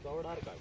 चौडार काढ.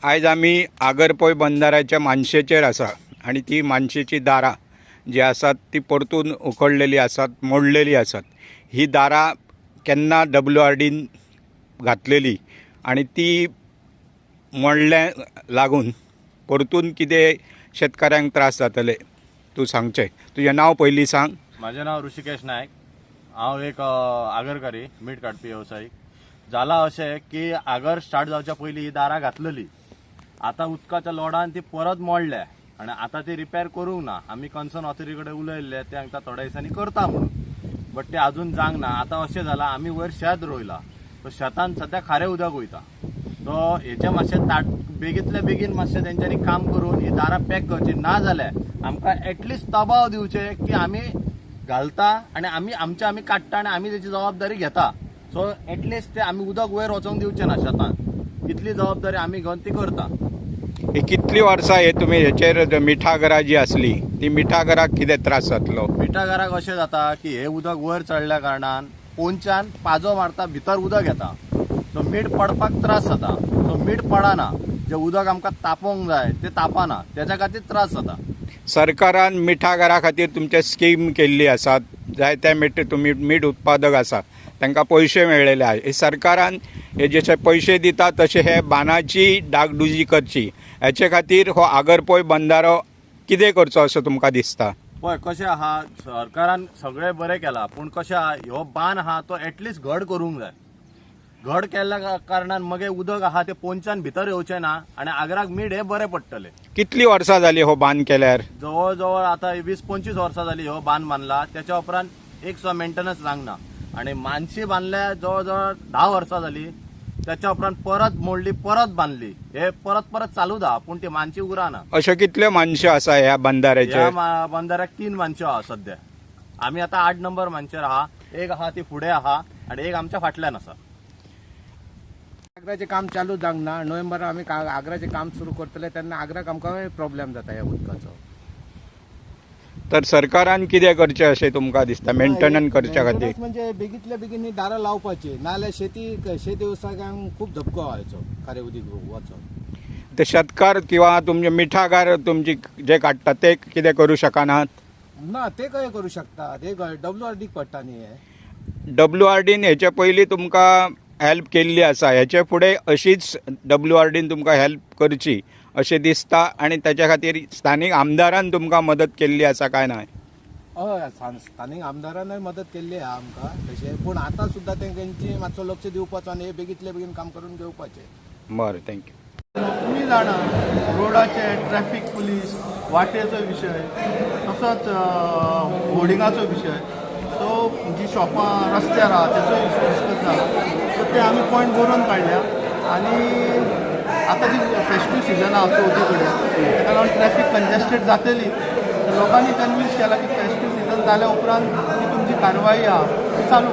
आज आम्ही आगरपोय बंधाऱ्याच्या मानशेचेर आसा आणि ती मानशेची दारां जी आसात ती परतून उखडलेली आसात, मोडलेली आसात. ही दारां केन्ना WRDन घातलेली आणि ती मोडल्या लागून परतून कितें शेतकऱ्यांक त्रास जातले तूं सांगचें. तुजें नांव पयलीं सांग. माझे नाव ऋषिकेश नायक. हांव एक आगरकारी मीठ काडपी वेवसायीक. जाला अशें की आगर स्टार्ट जावच्या पयलीं ही दारां घातलेली. आता उदकाच्या लोडान ती परत मोडल्या आणि आता ती रिपेर करूंक ना. आमी कन्सर्न ऑथॉरिटी कडेन उलयल्ले, ते हांगा थोड्या दिसांनी करता म्हणून, बट ते अजून जावंक ना. आता अशें जालां आमी वयर शेत रोयला, तो शेतान सध्या खारें उदक वयता. तो हेचे मातशें बेगींतल्या बेगीन मातशें तेंच्यांनी काम करून ही दारां पॅक करची. ना जाल्यार आमकां एटलिस्ट दबाव दिवचे की आमी घालता आणि आमी काडटा आणि आमी तेची जबाबदारी घेता. सो एटलिस्ट ते आमी उदक वयर वचोंक दिवचें ना शेतान. इतली जबाबदारी आमी घेवन ती करता. ही कितली वर्सां हे तुमी हेचेर मिठागरां जी आसली ती मिठागराक कितें त्रास जातलो? मिठागराक अशें जाता की हे उदक वयर चडल्या कारणान पोंच्यान पाजो मारता, भितर उदक येता. सो मीठ पडपाक त्रास जाता. सो मीठ पडना, जे उदक आमकां तापोवंक जाय ते तापाना, त्याच्या खातीर त्रास जाता. सरकारान मिठागरा खातीर तुमचे स्कीम केल्ली आसात. जायते मीठ उत्पादक आसा तांकां पयशे मेळ्ळेले आसा. हे सरकारान हे जशे पयशे दिता तशे हे बांदाची डागडुजी करची. हेचे खातीर हो आगरपोय बंधारो कितें करचो अशें तुमकां दिसता? पळय कशें आहा, सरकारान सगळें बरें केलां, पूण कशें आहा, ह्यो बांद आहा तो एटलिस्ट घड करूंक जाय. घड केल्ल्या कारणान मगे उदक आहा ते पोंच्यान भितर येवचें ना आनी आगराक मीठ हे बरें पडटलें. कितली वर्सां जाली हो बांद केल्यार? जवळ जवळ आता 20-25 वर्सां जाली हो बांद बांदला. त्याच्या उपरांत एक सुद्दां मेंटेनन्स जावंक ना. आणि मानशी बांदल्या जवळ जवळ 10 वर्सां जाली. त्याच्या उपरांत परत मोडली, परत बांदली. हे परत चालू दा, पूण ती मानशी उराना. अश्यो कितल्यो मानशो आसा ह्या बंधाऱ्याचेर? ह्या बंधाऱ्याक 3 मानशो आहा सध्या. आमी आता 8 नंबर मानशेर आहा. एक आहा ती फुडें आहा आणि एक आमच्या फाटल्यान आसा. आग्राचे काम चालू जावंक ना. नोव्हेंबर आमी आग्राचे काम सुरू करतले तेन्ना आग्राक आमकां प्रॉब्लेम जाता ह्या उदकाचो. तर सरकारान कितें करचें अशें तुमकां दिसता मेंटेनन्स करच्या खातीर? म्हणजे बेगींतल्या बेगीन ही दारां लावपाची, नाल्यार शेती वेवसायांक खूब धपको व्हायचो खारें उदीक वचोन. ते शेतकार किंवा तुमचे मिठागार तुमचे जे काडटात ते कितें करूं शकनात? ना ते काय करू शकता ते WRD पडटा न्ही हे WRDन हेच्या पयलीं तुमकां हेल्प केल्ली आसा, हेचे फुडें अशीच WRDन तुमकां हेल्प करची अशें दिसता आनी ताच्या खातीर स्थानीक आमदारान तुमकां मदत केल्ली आसा काय ना? हय स्थानीक आमदारानय मदत केल्ली आहा आमकां तशें, पूण आतां सुद्दां तेंच्यांनी मातसो लक्ष दिवपाचो आनी हे बेगींतले बेगीन काम करून घेवपाचें. बरें, थँक्यू. तुम्ही जाणा रोडाचे ट्रॅफिक पुलीस वाटेचो विशय तसोच होर्डिंगाचो विशय, सो जी शॉपां रस्त्यार आहा तेचोय डिस्कस जाला. सो ते आमी पॉयंट बरोवन काडल्या आनी आतां जी फेस्टीव सिजन आहा चवथी कडेन ताका लागून ट्रॅफिक कंजेस्टेड जातली. लोकांनी कन्विन्स केला की फेस्टीव सिजन जाल्या उपरांत जी तुमची कारवाई आहा ती चालू